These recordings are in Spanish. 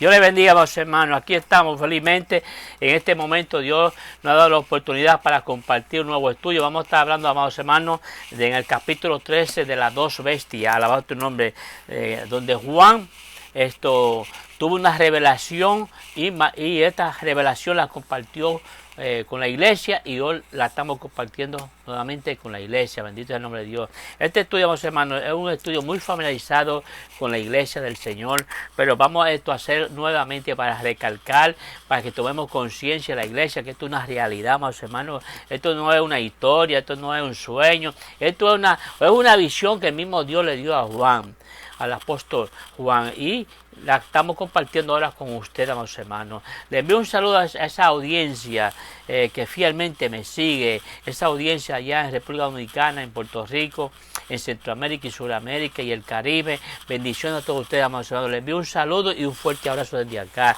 Dios le bendiga, amados hermanos. Aquí estamos felizmente. En este momento Dios nos ha dado la oportunidad para compartir un nuevo estudio. Vamos a estar hablando, amados hermanos, en el capítulo 13 de las dos bestias. Alabado tu nombre. Donde Juan tuvo una revelación y esta revelación la compartió con la iglesia, y hoy la estamos compartiendo nuevamente con la iglesia. Bendito sea el nombre de Dios. Este estudio, amados hermanos, es un estudio muy familiarizado con la iglesia del Señor, pero vamos a hacer nuevamente para recalcar, para que tomemos conciencia de la iglesia, que esto es una realidad, amados hermanos. Esto no es una historia, esto no es un sueño, esto es una visión que el mismo Dios le dio a Juan, al apóstol Juan, y la estamos compartiendo ahora con ustedes, amados hermanos. Le envío un saludo a esa audiencia que fielmente me sigue, esa audiencia allá en República Dominicana, en Puerto Rico, en Centroamérica y Sudamérica y el Caribe. Bendiciones a todos ustedes, amados hermanos. Les envío un saludo y un fuerte abrazo desde acá.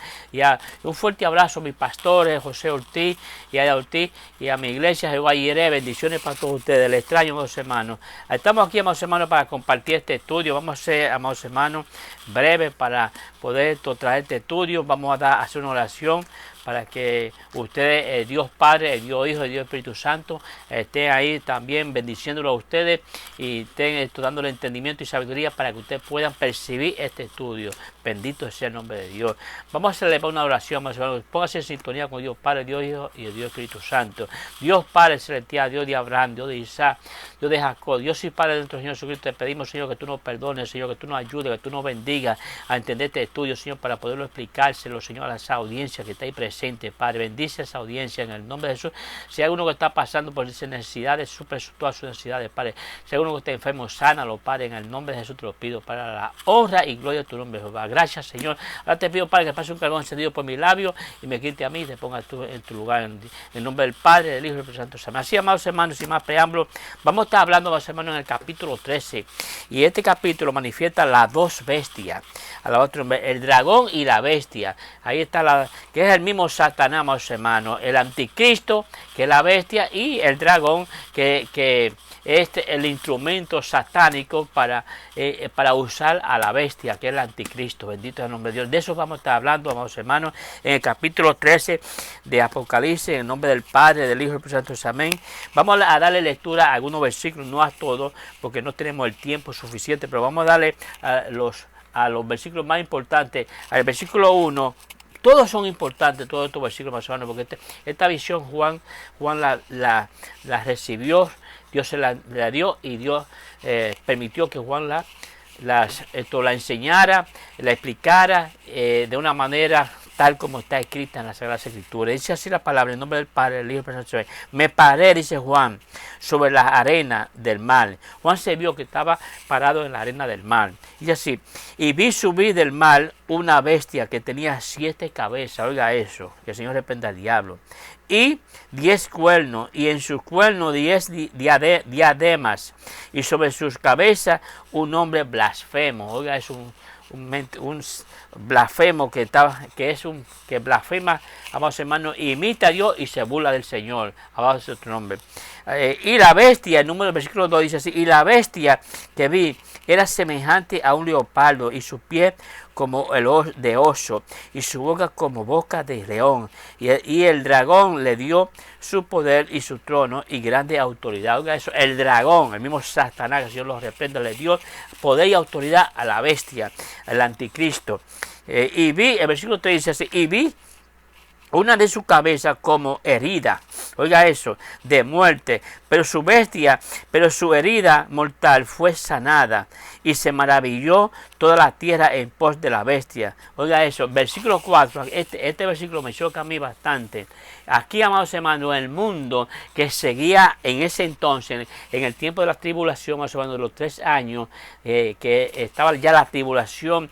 Un fuerte abrazo a mis pastores, José Ortiz y Ada Ortiz, y a mi iglesia, Jehová Jireh. Bendiciones para todos ustedes. Les extraño, amados hermanos. Estamos aquí, amados hermanos, para compartir este estudio. Vamos a ser, amados hermanos, breve para poder traer este estudio. Vamos a hacer una oración para que ustedes, Dios Padre, Dios Hijo y Dios Espíritu Santo, estén ahí también bendiciéndolo a ustedes y estén dándole entendimiento y sabiduría para que ustedes puedan percibir este estudio. Bendito sea el nombre de Dios. Vamos a hacerle una oración, más hermanos. Póngase en sintonía con Dios Padre, Dios Hijo y Dios Espíritu Santo. Dios Padre celestial, Dios de Abraham, Dios de Isaac, Dios de Jacob, Dios y Padre de nuestro Señor Jesucristo. Te pedimos, Señor, que tú nos perdones, Señor, que tú nos ayudes, que tú nos bendigas a entender este estudio, Señor, para poderlo explicárselo, Señor, a esa audiencia que está ahí presente, Padre. Bendice a esa audiencia en el nombre de Jesús. Si hay alguno que está pasando por esas necesidades, suple todas sus necesidades, Padre. Si hay alguno que está enfermo, sánalo, Padre, en el nombre de Jesús te lo pido, para la honra y gloria de tu nombre, Jehová. Gracias, Señor. Ahora te pido, Padre, que pase un carbón encendido por mis labios y me quite a mí y te ponga tú en tu lugar, en el nombre del Padre, del Hijo y del Espíritu Santo. Así, amados hermanos, sin más preámbulos, vamos a estar hablando, amados hermanos, en el capítulo 13. Y este capítulo manifiesta las dos bestias, el dragón y la bestia. Ahí está que es el mismo Satanás, amados hermanos, el anticristo, que es la bestia, y el dragón, que el instrumento satánico para usar a la bestia, que es el anticristo. Bendito es el nombre de Dios. De eso vamos a estar hablando, amados hermanos, en el capítulo 13 de Apocalipsis, en el nombre del Padre, del Hijo y del Espíritu Santo. Amén. Vamos a darle lectura a algunos versículos, no a todos, porque no tenemos el tiempo suficiente, pero vamos a darle a los versículos más importantes. Al versículo 1, todos son importantes, todos estos versículos, más o menos, porque esta visión Juan la recibió, Dios se la dio, y Dios permitió que Juan la enseñara, la explicara de una manera tal como está escrita en la Sagrada Escritura. Dice así la palabra, en nombre del Padre, del Hijo y del Espíritu Santo. Me paré, dice Juan, sobre la arena del mar. Juan se vio que estaba parado en la arena del mar. Dice así, y vi subir del mar una bestia que tenía 7 cabezas. Oiga eso, que el Señor reprenda al diablo. Y 10 cuernos, y en sus cuernos 10 diademas, y sobre sus cabezas un nombre blasfemo. Oiga, es un blasfemo que blasfema, amados hermanos, imita a Dios y se burla del Señor. Alabado sea tu nombre. Y la bestia, el número del versículo 2 dice así, y la bestia que vi era semejante a un leopardo, y sus pies como el de oso, y su boca como boca de león. Y el dragón le dio su poder y su trono y grande autoridad. Oiga eso, el dragón, el mismo Satanás, que el Señor lo reprenda, le dio poder y autoridad a la bestia, al anticristo. Y vi, el versículo 3 dice así, y vi una de sus cabezas como herida, oiga eso, de muerte, pero su herida mortal fue sanada, y se maravilló toda la tierra en pos de la bestia. Oiga eso, versículo 4, este versículo me choca a mí bastante. Aquí, amados hermanos, el mundo que seguía en ese entonces, en el tiempo de la tribulación, más o menos de los 3 años, que estaba ya la tribulación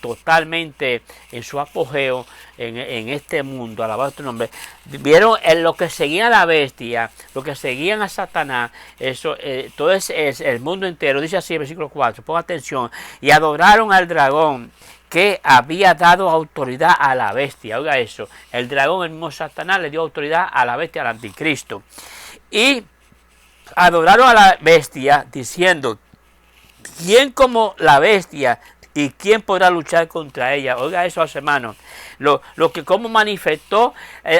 totalmente en su apogeo en este mundo, alabado tu nombre, vieron en lo que seguían a la bestia, lo que seguían a Satanás, eso, todo es el mundo entero. Dice así el versículo 4, ponga atención, y adoraron al dragón, que había dado autoridad a la bestia. Oiga eso, el dragón, el mismo Satanás, le dio autoridad a la bestia, al anticristo. Y adoraron a la bestia diciendo, ¿quién como la bestia ¿Y quién podrá luchar contra ella? Oiga eso, hermanos. Lo que como manifestó,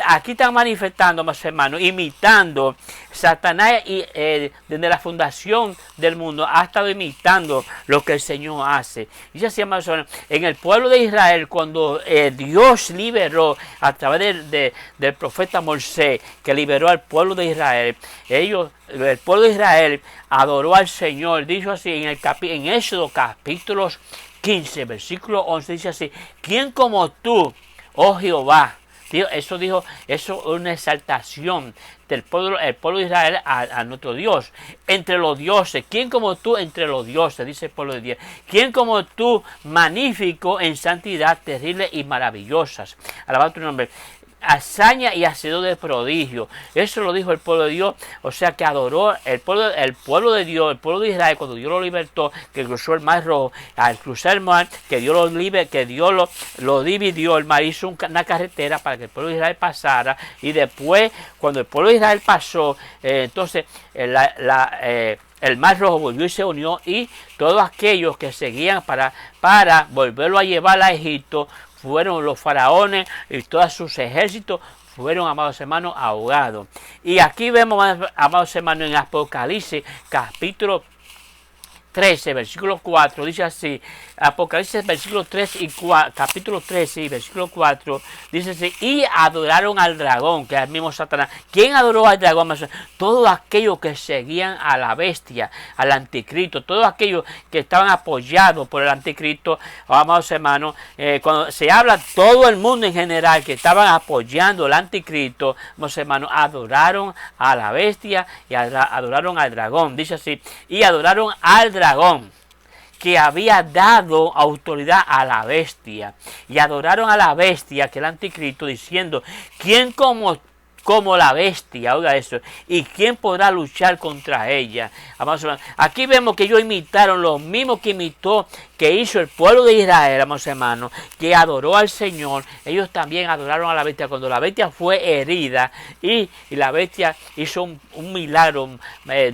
aquí están manifestando, más hermanos, imitando Satanás y desde la fundación del mundo ha estado imitando lo que el Señor hace. Y así, más hermanos, en el pueblo de Israel, cuando Dios liberó a través del profeta Moisés, que liberó al pueblo de Israel, el pueblo de Israel adoró al Señor. Dijo así en Éxodo capítulos 15, versículo 11, dice así: ¿quién como tú, oh Jehová? Eso es una exaltación del pueblo, el pueblo de Israel a nuestro Dios. Entre los dioses, ¿quién como tú entre los dioses? Dice el pueblo de Dios. ¿Quién como tú, magnífico en santidad, terrible y maravillosas? Alabado tu nombre. Hazaña y hacedor de prodigio. Eso lo dijo el pueblo de Dios. O sea que adoró el pueblo de Dios, el pueblo de Israel, cuando Dios lo libertó, que cruzó el mar rojo. Al cruzar el mar, que Dios lo dividió, el mar hizo una carretera para que el pueblo de Israel pasara. Y después, cuando el pueblo de Israel pasó, entonces el mar rojo volvió y se unió, y todos aquellos que seguían para volverlo a llevar a Egipto fueron los faraones y todos sus ejércitos fueron, amados hermanos, ahogados. Y aquí vemos, amados hermanos, en Apocalipsis capítulo 13, versículo 4, dice así, Apocalipsis versículo 3 y 4, capítulo 13 y versículo 4, dice así: y adoraron al dragón, que es el mismo Satanás. ¿Quién adoró al dragón? Todos aquellos que seguían a la bestia, al anticristo, todos aquellos que estaban apoyados por el anticristo, amados hermanos, cuando se habla todo el mundo en general que estaban apoyando al anticristo, amados hermanos, adoraron a la bestia y adoraron al dragón. Dice así: y adoraron al dragón, que había dado autoridad a la bestia, y adoraron a la bestia, que el anticristo, diciendo: ¿quién como la bestia? Oiga eso. ¿Y quién podrá luchar contra ella? Aquí vemos que ellos imitaron lo mismo que hizo el pueblo de Israel, amados hermanos, que adoró al Señor. Ellos también adoraron a la bestia cuando la bestia fue herida, y la bestia hizo un milagro,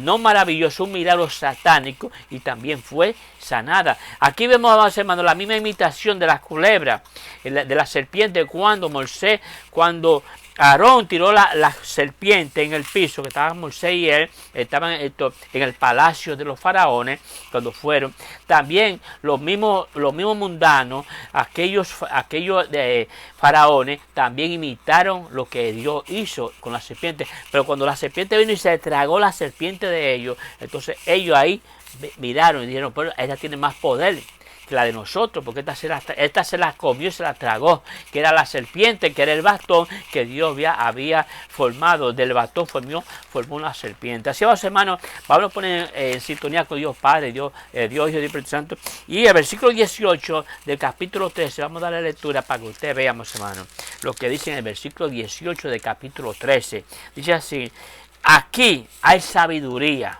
no maravilloso, un milagro satánico, y también fue sanada. Aquí vemos, amados hermanos, la misma imitación de las culebras, de la serpiente, cuando Aarón tiró la serpiente en el piso, que estaban Moisés y él, estaban en el palacio de los faraones, cuando fueron. También los mismos mundanos, aquellos faraones, también imitaron lo que Dios hizo con la serpiente. Pero cuando la serpiente vino y se tragó la serpiente de ellos, entonces ellos ahí miraron y dijeron: pero ella tiene más poder que la de nosotros, porque esta se la comió y se la tragó, que era la serpiente, que era el bastón que Dios había formado. Del bastón formó una serpiente. Así, vamos, hermanos, vamos a poner en sintonía con Dios Padre, Dios Hijo y Dios Espíritu Santo. Y el versículo 18 del capítulo 13, vamos a darle lectura para que ustedes veamos, hermanos, lo que dice en el versículo 18 del capítulo 13. Dice así: aquí hay sabiduría.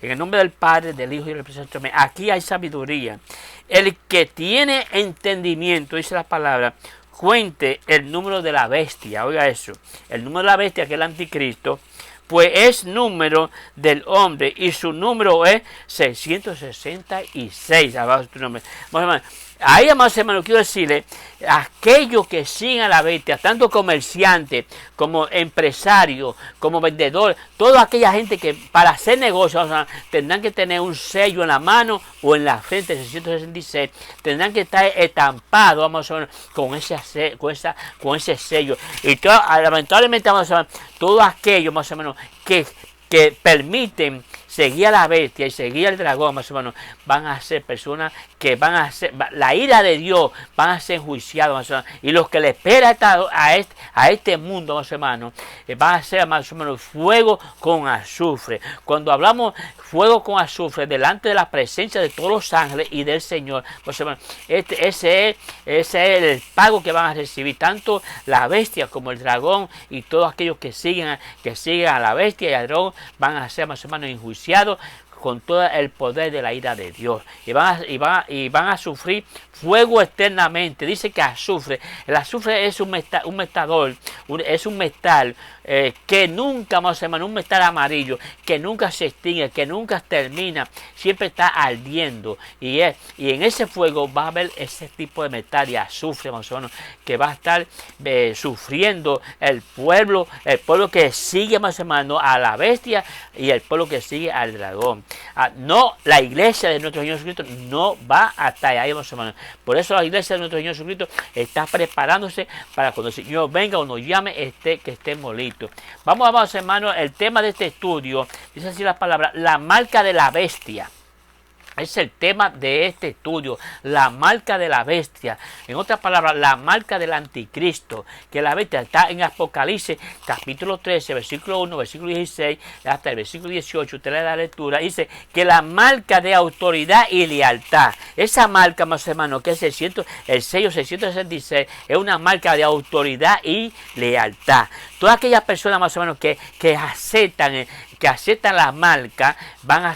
En el nombre del Padre, del Hijo y del Espíritu Santo. Aquí hay sabiduría. El que tiene entendimiento, dice la palabra, cuente el número de la bestia. Oiga eso. El número de la bestia, que es el anticristo, pues es número del hombre, y su número es 666. Abajo tu nombre. Ahí, amados hermanos, quiero decirle: aquellos que siguen a la bestia, tanto comerciantes, como empresarios, como vendedores, toda aquella gente que para hacer negocios, tendrán que tener un sello en la mano o en la frente, 666, tendrán que estar estampados, vamos a ver, con ese sello. Y lamentablemente, vamos a ver, todos aquellos, más o menos, que permiten seguir a la bestia y seguir al dragón, más o menos, van a ser personas que van a ser, la ira de Dios, van a ser enjuiciados, más o menos, y los que le espera a este mundo, más o menos, van a ser, más o menos, fuego con azufre. Cuando hablamos fuego con azufre, delante de la presencia de todos los ángeles y del Señor, más o menos, ese es el pago que van a recibir tanto la bestia como el dragón, y todos aquellos que siguen a la bestia y al dragón van a ser, más o menos, enjuiciados con todo el poder de la ira de Dios, y van a sufrir fuego eternamente. Dice que azufre. El azufre es un metal, es un metal que nunca, vamos a llamar, un metal amarillo, que nunca se extingue, que nunca termina, siempre está ardiendo. Y en ese fuego va a haber ese tipo de metal y azufre, más o menos, que va a estar sufriendo el pueblo que sigue, más o menos, a la bestia y el pueblo que sigue al dragón. No, la iglesia de nuestro Señor Jesucristo no va hasta ahí, más o menos. Por eso la iglesia de nuestro Señor Jesucristo está preparándose para cuando el Señor venga o nos llame, que estemos listos. Vamos, hermanos, el tema de este estudio, dice así la palabra, la marca de la bestia. Es el tema de este estudio, la marca de la bestia. En otras palabras, la marca del anticristo, que la bestia está en Apocalipsis, capítulo 13, versículo 1, versículo 16, hasta el versículo 18, usted le da la lectura, dice que la marca de autoridad y lealtad, esa marca, más hermanos, que es el sello 666, es una marca de autoridad y lealtad. Todas aquellas personas, más o menos, que aceptan las marcas, van a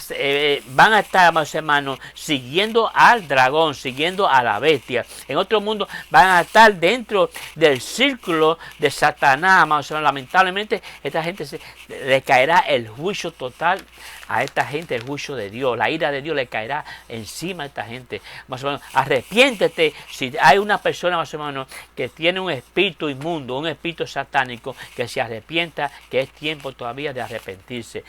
estar, más hermanos, siguiendo al dragón, siguiendo a la bestia. En otro mundo van a estar dentro del círculo de Satanás, más o menos. Lamentablemente, esta gente le caerá el juicio total a esta gente, el juicio de Dios. La ira de Dios le caerá encima a esta gente. Más o menos, arrepiéntete si hay una persona, más o menos, que tiene un espíritu inmundo, un espíritu satánico, que se arrepienta, que es tiempo todavía de arrepentirse.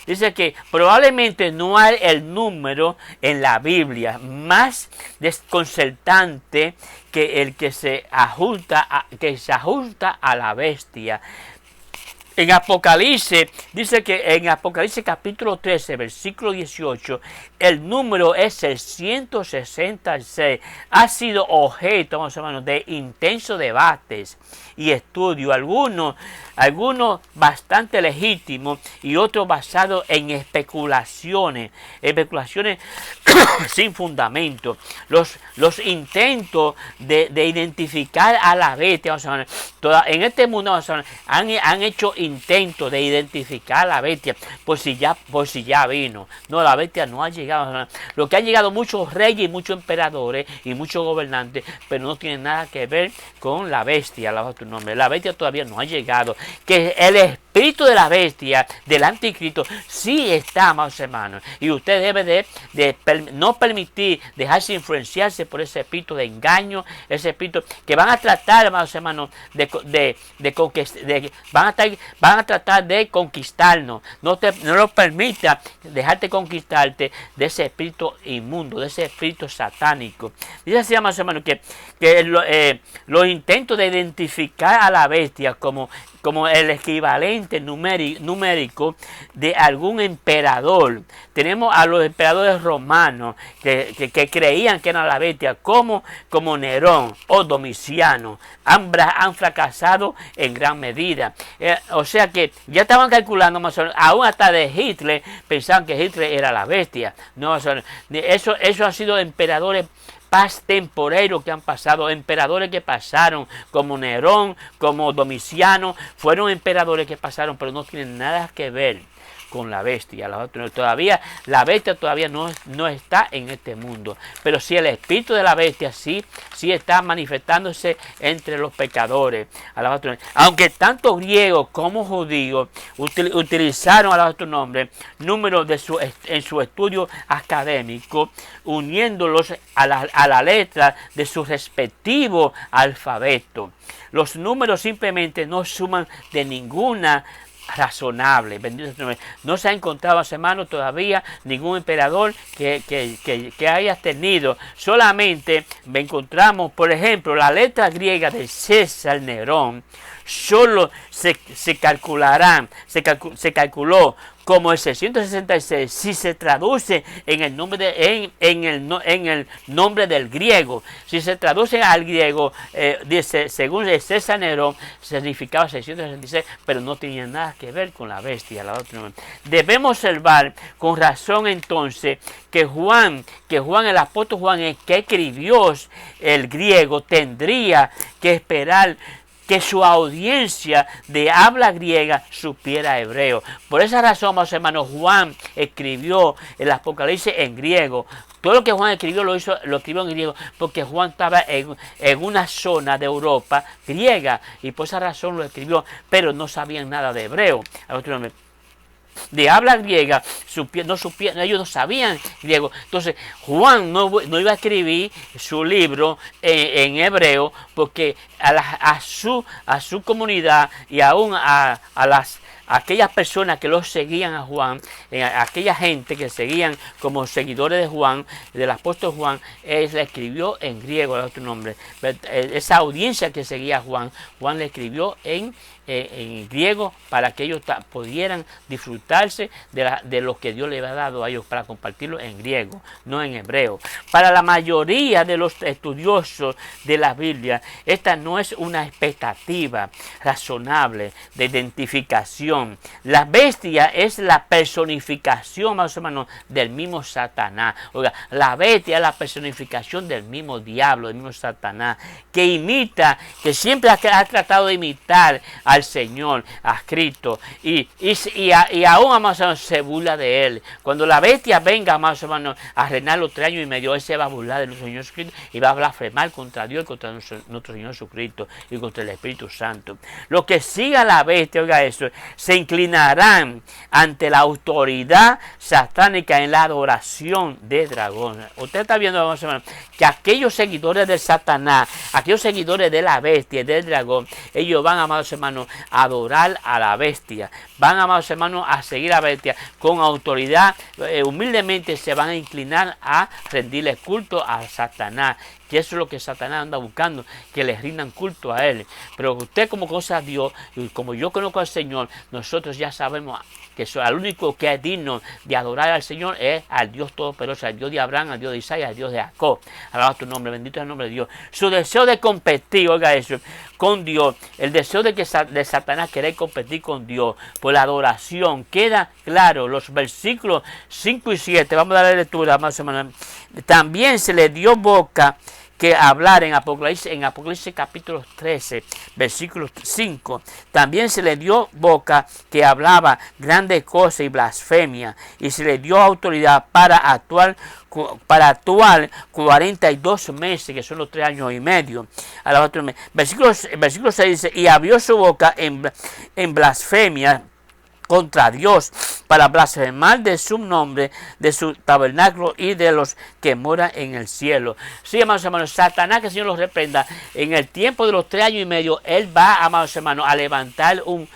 Dice que probablemente no hay el número en la Biblia más desconcertante que el que se ajusta a la bestia. En Apocalipsis, dice que en Apocalipsis capítulo 13, versículo 18, el número es el 166. Ha sido objeto, vamos a llamarlo, de intensos debates y estudios, algunos bastante legítimos y otros basados en especulaciones sin fundamento. Los intentos de identificar a la bestia, vamos a ver, en este mundo, vamos a ver, han hecho intentos de identificar a la bestia por si ya vino. No, la bestia no ha llegado. Lo que han llegado muchos reyes y muchos emperadores y muchos gobernantes, pero no tienen nada que ver con la bestia, alaba tu nombre. La bestia todavía no ha llegado. Que el espíritu de la bestia, del anticristo, sí está, más hermanos. Y usted debe de no permitir dejarse influenciarse por ese espíritu de engaño, ese espíritu que van a tratar, más hermanos, van a tratar de conquistarnos. No lo permita dejarte conquistarte de ese espíritu inmundo, de ese espíritu satánico. Dice así, más hermanos, que los intentos de identificar a la bestia como el equivalente numérico de algún emperador. Tenemos a los emperadores romanos que creían que eran la bestia, como Nerón o Domiciano. Han fracasado en gran medida. O sea que ya estaban calculando, más o menos, aún hasta de Hitler, pensaban que Hitler era la bestia. No, eso ha sido emperadores paz temporero que han pasado, emperadores que pasaron, como Nerón, como Domiciano, fueron emperadores que pasaron, pero no tienen nada que ver con la bestia. La bestia todavía no está en este mundo, pero sí el espíritu de la bestia sí está manifestándose entre los pecadores. Aunque tanto griegos como judíos utilizaron, alaba tu nombre, números en su estudio académico, uniéndolos a la letra de su respectivo alfabeto. Los números simplemente no suman de ninguna razonable. Bendito sea. No se ha encontrado, hermano, todavía ningún emperador que haya tenido. Solamente encontramos, por ejemplo, la letra griega de César Nerón. Solo se calculó como el 666 si se traduce en el nombre del griego. Si se traduce al griego, dice, según César Nerón, significaba 666, pero no tenía nada que ver con la bestia. Debemos observar con razón entonces que Juan, el apóstol Juan, el que escribió el griego, tendría que esperar que su audiencia de habla griega supiera hebreo. Por esa razón, amados hermanos, Juan escribió el Apocalipsis en griego. Todo lo que Juan escribió lo escribió en griego porque Juan estaba en una zona de Europa griega y por esa razón lo escribió, pero no sabían nada de hebreo. De habla griega, ellos no sabían griego. Entonces Juan no iba a escribir su libro en hebreo porque a su comunidad y aún a aquellas personas que los seguían a Juan, aquella gente que seguían como seguidores de Juan, del apóstol Juan, él le escribió en griego, es otro nombre. Esa audiencia que seguía a Juan le escribió en griego para que ellos pudieran disfrutarse de lo que Dios le había dado a ellos para compartirlo en griego, no en hebreo. Para la mayoría de los estudiosos de la Biblia, esta no es una expectativa razonable de identificación. La bestia es la personificación, más o menos, del mismo Satanás. Oiga, la bestia es la personificación del mismo diablo, del mismo Satanás, que siempre ha tratado de imitar al Señor, a Cristo, y aún, más o menos, se burla de él. Cuando la bestia venga, más o menos, a reinar los 3 años y medio, él se va a burlar de nuestro Señor Jesucristo y va a blasfemar contra Dios y contra nuestro Señor Jesucristo y contra el Espíritu Santo. Los que sigan la bestia, oiga eso, se inclinarán ante la autoridad satánica en la adoración de dragón. Usted está viendo, más o menos, que aquellos seguidores de Satanás, aquellos seguidores de la bestia y del dragón, ellos van, amados hermanos, a adorar a la bestia. Van, amados hermanos, a seguir a la bestia con autoridad. Humildemente se van a inclinar a rendirle culto a Satanás. Que eso es lo que Satanás anda buscando, que le rindan culto a él. Pero usted, como conoce a Dios, y como yo conozco al Señor, nosotros ya sabemos que el único que es digno de adorar al Señor es al Dios Todopoderoso, al Dios de Abraham, al Dios de Isaac, al Dios de Jacob. Alabado tu nombre, bendito es el nombre de Dios. Su deseo de competir, oiga eso, con Dios, el deseo de Satanás querer competir con Dios por la adoración, queda claro. Los versículos 5 y 7, vamos a darle lectura más o menos. También se le dio boca que hablar en Apocalipsis capítulo 13, versículo 5. También se le dio boca que hablaba grandes cosas y blasfemia, y se le dio autoridad para actuar 42 meses, que son los 3 años y medio. Versículo 6 dice, y abrió su boca en blasfemia contra Dios, para blasfemar de su nombre, de su tabernáculo y de los que moran en el cielo. Sí, amados hermanos, Satanás, que el Señor los reprenda, en el tiempo de los 3 años y medio, él va, amados hermanos, a levantar un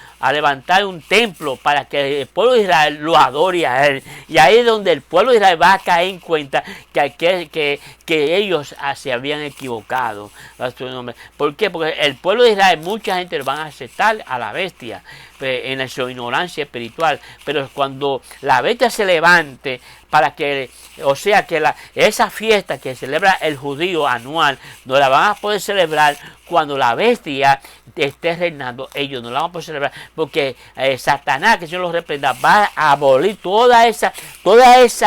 templo para que el pueblo de Israel lo adore a él. Y ahí es donde el pueblo de Israel va a caer en cuenta que ellos se habían equivocado. ¿Por qué? Porque el pueblo de Israel, mucha gente lo van a aceptar a la bestia en su ignorancia espiritual. Pero cuando la bestia se levante, para que, o sea, que esa fiesta que celebra el judío anual, no la van a poder celebrar cuando la bestia esté reinando. Ellos no la van a poder celebrar porque Satanás, que el Señor los reprenda, va a abolir toda esa,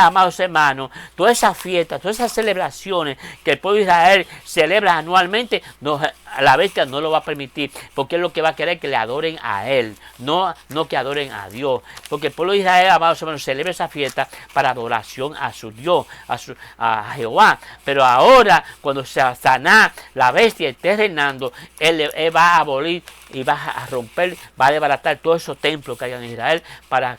amados hermanos, toda esa fiesta, todas esas celebraciones que el pueblo de Israel celebra anualmente. No, la bestia no lo va a permitir, porque es lo que va a querer, que le adoren a él, no que adoren a Dios. Porque el pueblo de Israel, amados hermanos, celebra esa fiesta para adoración a su Dios, a Jehová. Pero ahora, cuando Satanás, la bestia, esté reinando, él va a abolir y va a romper, va a desbaratar todos esos templos que hay en Israel. Para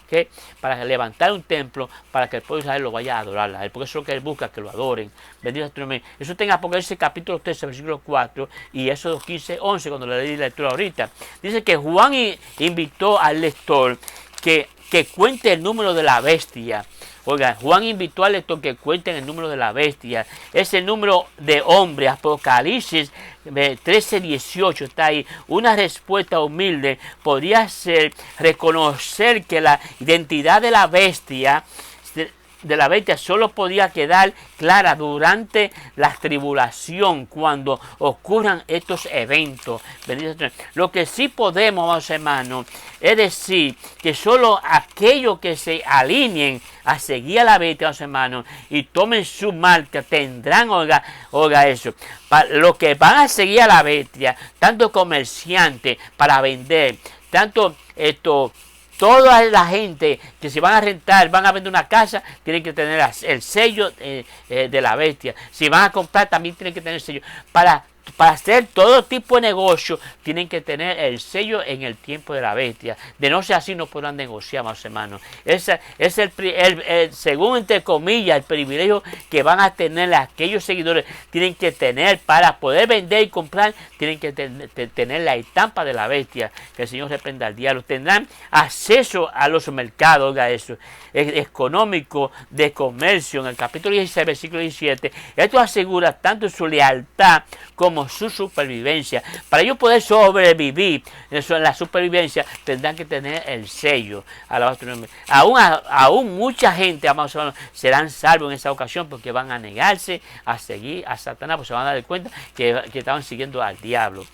levantar un templo para que el pueblo de Israel lo vaya a adorar a él, porque eso es lo que él busca, que lo adoren. Bendito tu nombre. Eso está en Apocalipsis capítulo 13, versículo 4 y Éxodo 15, 11, cuando le di la lectura ahorita. Dice que Juan invitó al lector que cuente el número de la bestia. Oiga, Juan invitó al lector que cuenten el número de la bestia. Ese número de hombre, Apocalipsis 13:18 está ahí. Una respuesta humilde podría ser reconocer que la identidad de la bestia de la bestia solo podía quedar clara durante la tribulación, cuando ocurran estos eventos. Lo que sí podemos, amados hermanos, es decir que solo aquellos que se alineen a seguir a la bestia, amados hermanos, y tomen su marca, tendrán, oiga eso, los que van a seguir a la bestia, tanto comerciantes para vender, tanto toda la gente que se van a rentar, van a vender una casa, tienen que tener el sello de la bestia. Si van a comprar, también tienen que tener el sello. Para hacer todo tipo de negocio, tienen que tener el sello en el tiempo de la bestia. De no ser así, no podrán negociar, más hermanos. Ese es según, entre comillas, el privilegio que van a tener aquellos seguidores. Tienen que tener, para poder vender y comprar, tienen que tener la estampa de la bestia. Que el Señor reprenda al diablo. Tendrán acceso a los mercados, oiga eso, económico, de comercio. En el capítulo 16, versículo 17, esto asegura tanto su lealtad como su supervivencia. Para ellos poder sobrevivir en la supervivencia, tendrán que tener el sello. Aún mucha gente, amados hermanos, serán salvos en esa ocasión, porque van a negarse a seguir a Satanás, pues se van a dar cuenta que estaban siguiendo al diablo.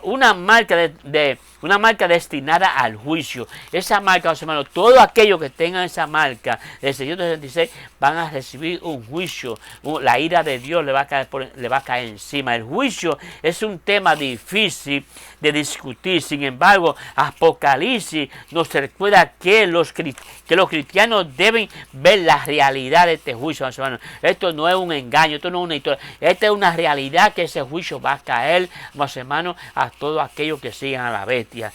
Una marca destinada al juicio. Esa marca, amados hermanos, todos aquellos que tengan esa marca del 666 van a recibir un juicio. La ira de Dios le va a caer encima. El juicio es un tema difícil de discutir. Sin embargo, Apocalipsis nos recuerda que los cristianos deben ver la realidad de este juicio, amados hermanos. Esto no es un engaño, esto no es una historia. Esta es una realidad, que ese juicio va a caer, amados hermanos, a todos aquellos que sigan a la bestia.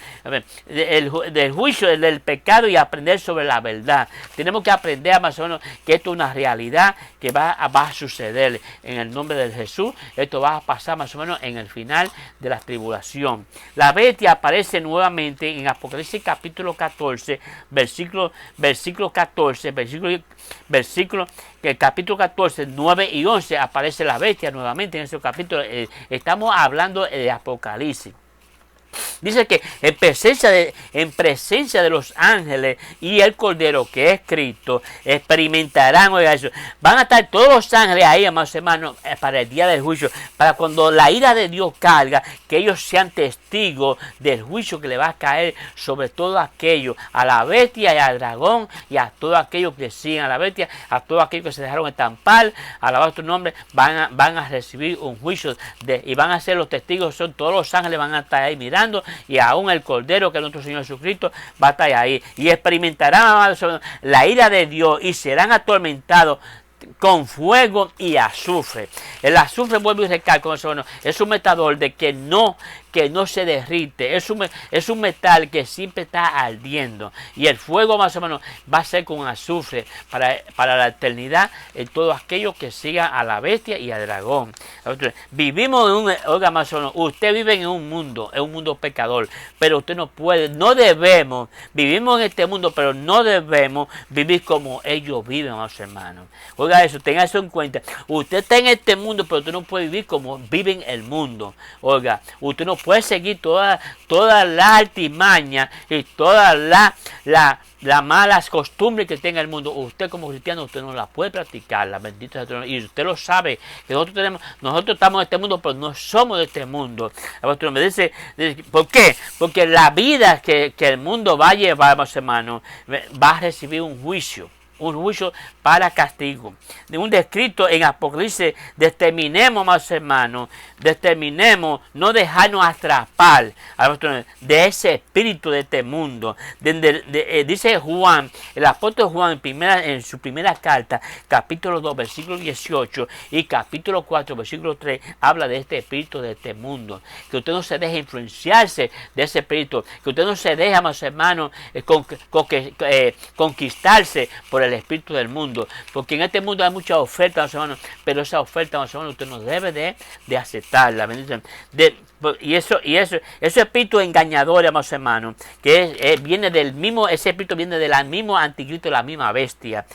Del juicio, del pecado, y aprender sobre la verdad. Tenemos que aprender, amados hermanos, que esto es una realidad que va a suceder en el nombre de Jesús. Esto va a pasar, más o menos, en el final de la tribulación. La bestia aparece nuevamente en Apocalipsis capítulo 14, versículo 14, el capítulo 14, 9 y 11, aparece la bestia nuevamente en ese capítulo. Estamos hablando de Apocalipsis. Dice que en presencia de los ángeles y el Cordero, que es Cristo, experimentarán, oiga eso, van a estar todos los ángeles ahí, amados hermanos, para el día del juicio, para cuando la ira de Dios carga, que ellos sean testigos del juicio que le va a caer sobre todo aquello, a la bestia y al dragón, y a todos aquellos que siguen a la bestia, a todos aquellos que se dejaron estampar, alabar tu nombre, van a recibir un juicio y van a ser los testigos. Son todos los ángeles, van a estar ahí mirando, y aún el Cordero, que es nuestro Señor Jesucristo, va a estar ahí, y experimentarán la ira de Dios, y serán atormentados con fuego y azufre. El azufre, vuelvo y recalco, es un metador de que no se derrite, es un metal que siempre está ardiendo, y el fuego, más o menos, va a ser con azufre para la eternidad en todos aquellos que sigan a la bestia y al dragón. Vivimos oiga, más o menos, usted vive en un mundo pecador, pero usted no debemos, vivimos en este mundo, pero no debemos vivir como ellos viven, más hermanos. Oiga eso, tenga eso en cuenta. Usted está en este mundo, pero usted no puede vivir como viven el mundo. Oiga, usted no puede seguir toda la artimaña y todas las malas costumbres que tenga el mundo. Usted como cristiano, usted no las puede practicar, la bendita sea, y usted lo sabe, que nosotros estamos en este mundo, pero no somos de este mundo. Me dice, ¿por qué? Porque la vida que el mundo va a llevar, hermanos, va a recibir un juicio para castigo. De un descrito en Apocalipsis, determinemos, más hermanos, no dejarnos atrapar de ese espíritu de este mundo. Dice Juan, el apóstol Juan, en su primera carta, capítulo 2, versículo 18, y capítulo 4, versículo 3, habla de este espíritu de este mundo. Que usted no se deje influenciarse de ese espíritu, que usted no se deje, más hermanos, conquistarse por el espíritu del mundo, porque en este mundo hay mucha oferta, más hermanos, pero esa oferta, más hermanos, usted no debe de aceptarla. Y ese espíritu engañador, amados hermanos, que viene del mismo, ese espíritu viene del mismo anticristo, la misma bestia.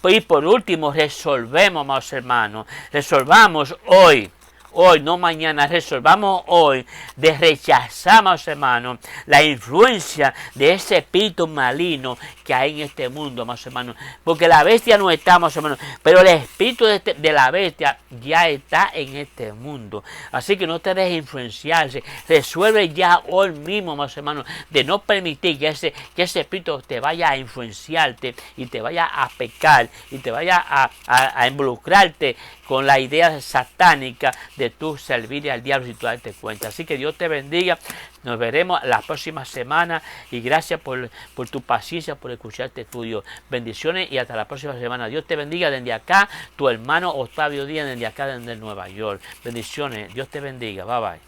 Y por último, resolvamos, amados hermanos, resolvamos hoy hoy, no mañana, resolvamos hoy de rechazar, amados hermanos, la influencia de ese espíritu maligno que hay en este mundo, amados hermanos. Porque la bestia no está, amados hermanos, pero el espíritu de la bestia ya está en este mundo. Así que no te dejes influenciarse. Resuelve ya hoy mismo, amados hermanos, de no permitir que ese espíritu te vaya a influenciarte y te vaya a pecar y te vaya a involucrarte con la idea satánica de tú servir al diablo sin tú darte cuenta. Así que Dios te bendiga. Nos veremos la próxima semana y gracias por tu paciencia, por escuchar este estudio. Bendiciones y hasta la próxima semana. Dios te bendiga desde acá, tu hermano Octavio Díaz, desde acá, desde Nueva York. Bendiciones. Dios te bendiga. Bye bye.